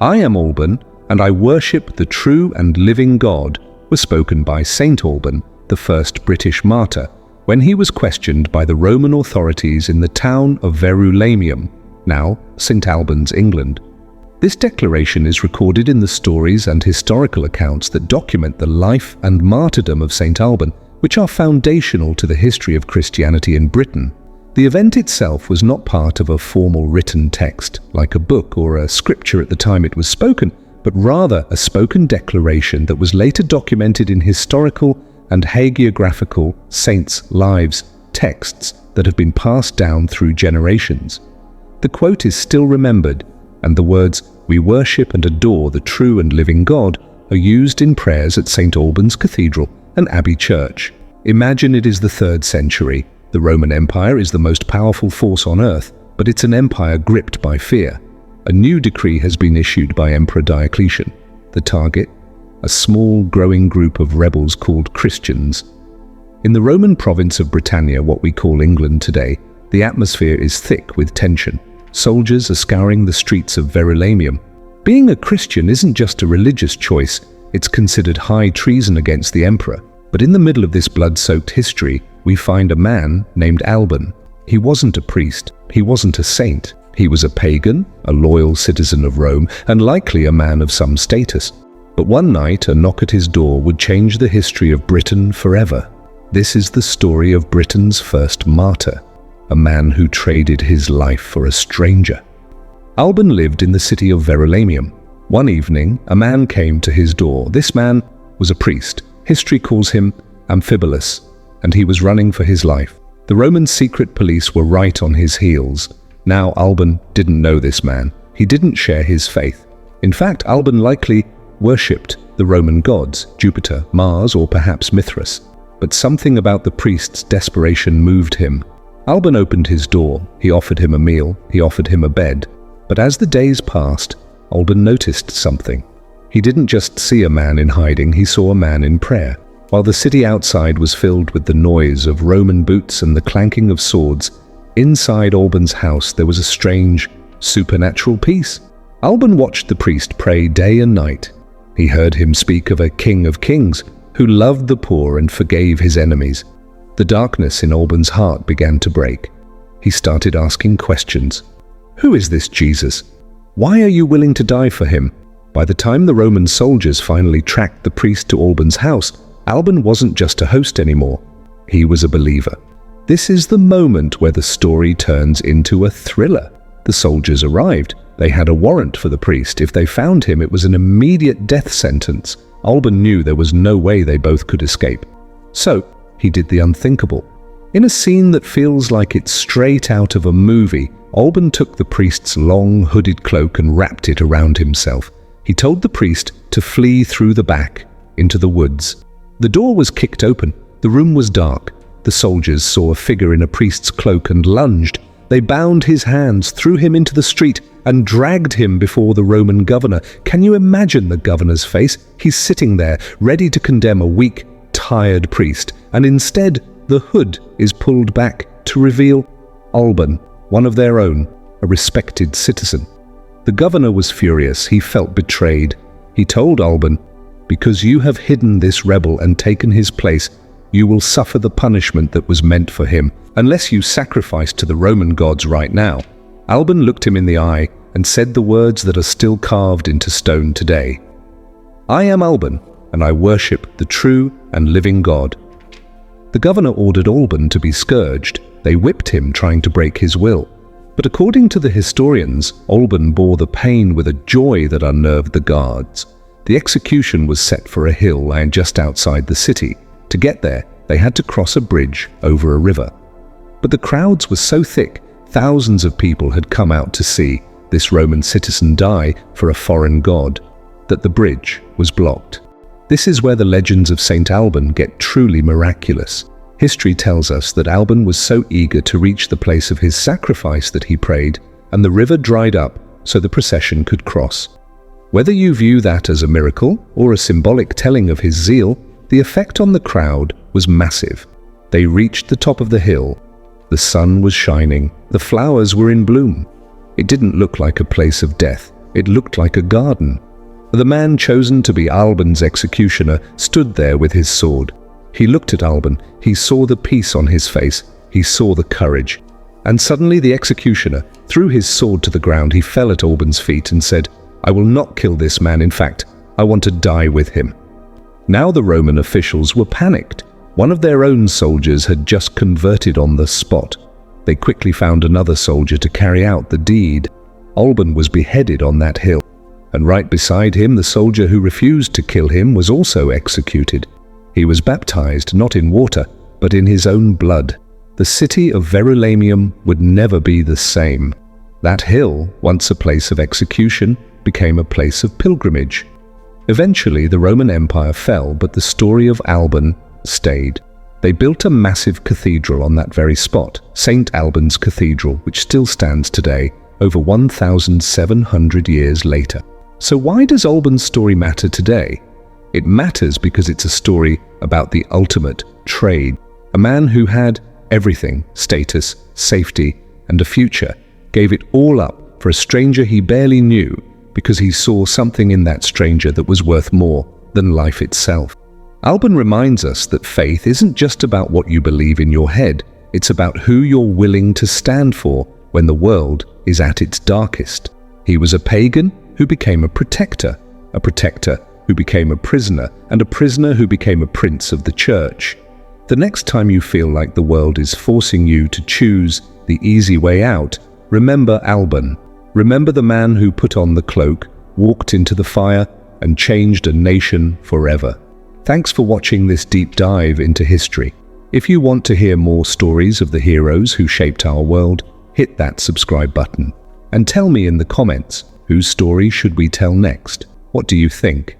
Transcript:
"I am Alban, and I worship the true and living God," were spoken by St.Alban, the first British martyr, when he was questioned by the Roman authorities in the town of Verulamium, now St. Albans, England. This declaration is recorded in the stories and historical accounts that document the life and martyrdom of St. Alban, which are foundational to the history of Christianity in Britain. The event itself was not part of a formal written text, like a book or a scripture at the time it was spoken, but rather a spoken declaration that was later documented in historical and hagiographical saints' lives texts that have been passed down through generations. The quote is still remembered, and the words, "We worship and adore the true and living God," are used in prayers at St. Albans Cathedral, an abbey church. Imagine it is the 3rd century. The Roman Empire is the most powerful force on earth, but it's an empire gripped by fear. A new decree has been issued by Emperor Diocletian. The target? A small, growing group of rebels called Christians. In the Roman province of Britannia, what we call England today, the atmosphere is thick with tension. Soldiers are scouring the streets of Verulamium. Being a Christian isn't just a religious choice, it's considered high treason against the emperor. But in the middle of this blood-soaked history, we find a man named Alban. He wasn't a priest, he wasn't a saint. He was a pagan, a loyal citizen of Rome, and likely a man of some status. But one night, a knock at his door would change the history of Britain forever. This is the story of Britain's first martyr, a man who traded his life for a stranger. Alban lived in the city of Verulamium. One evening, a man came to his door. This man was a priest. History calls him Amphibolus, and he was running for his life. The Roman secret police were right on his heels. Now, Alban didn't know this man. He didn't share his faith. In fact, Alban likely worshipped the Roman gods, Jupiter, Mars, or perhaps Mithras. But something about the priest's desperation moved him. Alban opened his door. He offered him a meal. He offered him a bed. But as the days passed, Alban noticed something. He didn't just see a man in hiding, he saw a man in prayer. While the city outside was filled with the noise of Roman boots and the clanking of swords, inside Alban's house there was a strange, supernatural peace. Alban watched the priest pray day and night. He heard him speak of a King of Kings who loved the poor and forgave his enemies. The darkness in Alban's heart began to break. He started asking questions. Who is this Jesus? Why are you willing to die for him? By the time the Roman soldiers finally tracked the priest to Alban's house, Alban wasn't just a host anymore. He was a believer. This is the moment where the story turns into a thriller. The soldiers arrived. They had a warrant for the priest. If they found him, it was an immediate death sentence. Alban knew there was no way they both could escape. So, he did the unthinkable. In a scene that feels like it's straight out of a movie, Alban took the priest's long hooded cloak and wrapped it around himself. He told the priest to flee through the back, into the woods. The door was kicked open. The room was dark. The soldiers saw a figure in a priest's cloak and lunged. They bound his hands, threw him into the street, and dragged him before the Roman governor. Can you imagine the governor's face? He's sitting there, ready to condemn a weak, tired priest, and instead the hood is pulled back to reveal Alban, one of their own, a respected citizen. The governor was furious. He felt betrayed. He told Alban, "Because you have hidden this rebel and taken his place, you will suffer the punishment that was meant for him, unless you sacrifice to the Roman gods right now." Alban looked him in the eye and said the words that are still carved into stone today. "I am Alban, and I worship the true and living God." The governor ordered Alban to be scourged. They whipped him, trying to break his will. But according to the historians, Alban bore the pain with a joy that unnerved the guards. The execution was set for a hill lying just outside the city. To get there, they had to cross a bridge over a river. But the crowds were so thick, thousands of people had come out to see this Roman citizen die for a foreign god, that the bridge was blocked. This is where the legends of St. Alban get truly miraculous. History tells us that Alban was so eager to reach the place of his sacrifice that he prayed, and the river dried up so the procession could cross. Whether you view that as a miracle or a symbolic telling of his zeal, the effect on the crowd was massive. They reached the top of the hill. The sun was shining. The flowers were in bloom. It didn't look like a place of death. It looked like a garden. The man chosen to be Alban's executioner stood there with his sword. He looked at Alban. He saw the peace on his face. He saw the courage. And suddenly the executioner threw his sword to the ground. He fell at Alban's feet and said, "I will not kill this man. In fact, I want to die with him." Now the Roman officials were panicked. One of their own soldiers had just converted on the spot. They quickly found another soldier to carry out the deed. Alban was beheaded on that hill, and right beside him the soldier who refused to kill him was also executed. He was baptized not in water, but in his own blood. The city of Verulamium would never be the same. That hill, once a place of execution, became a place of pilgrimage. Eventually the Roman Empire fell, but the story of Alban stayed. They built a massive cathedral on that very spot, St.Alban's Cathedral, which still stands today, over 1,700 years later. So why does Alban's story matter today? It matters because it's a story about the ultimate trade. A man who had everything, status, safety, and a future, gave it all up for a stranger he barely knew because he saw something in that stranger that was worth more than life itself. Alban reminds us that faith isn't just about what you believe in your head, it's about who you're willing to stand for when the world is at its darkest. He was a pagan who became a protector who became a prisoner, and a prisoner who became a prince of the church. The next time you feel like the world is forcing you to choose the easy way out, remember Alban. Remember the man who put on the cloak, walked into the fire, and changed a nation forever. Thanks for watching this deep dive into history. If you want to hear more stories of the heroes who shaped our world, hit that subscribe button. And tell me in the comments, whose story should we tell next? What do you think?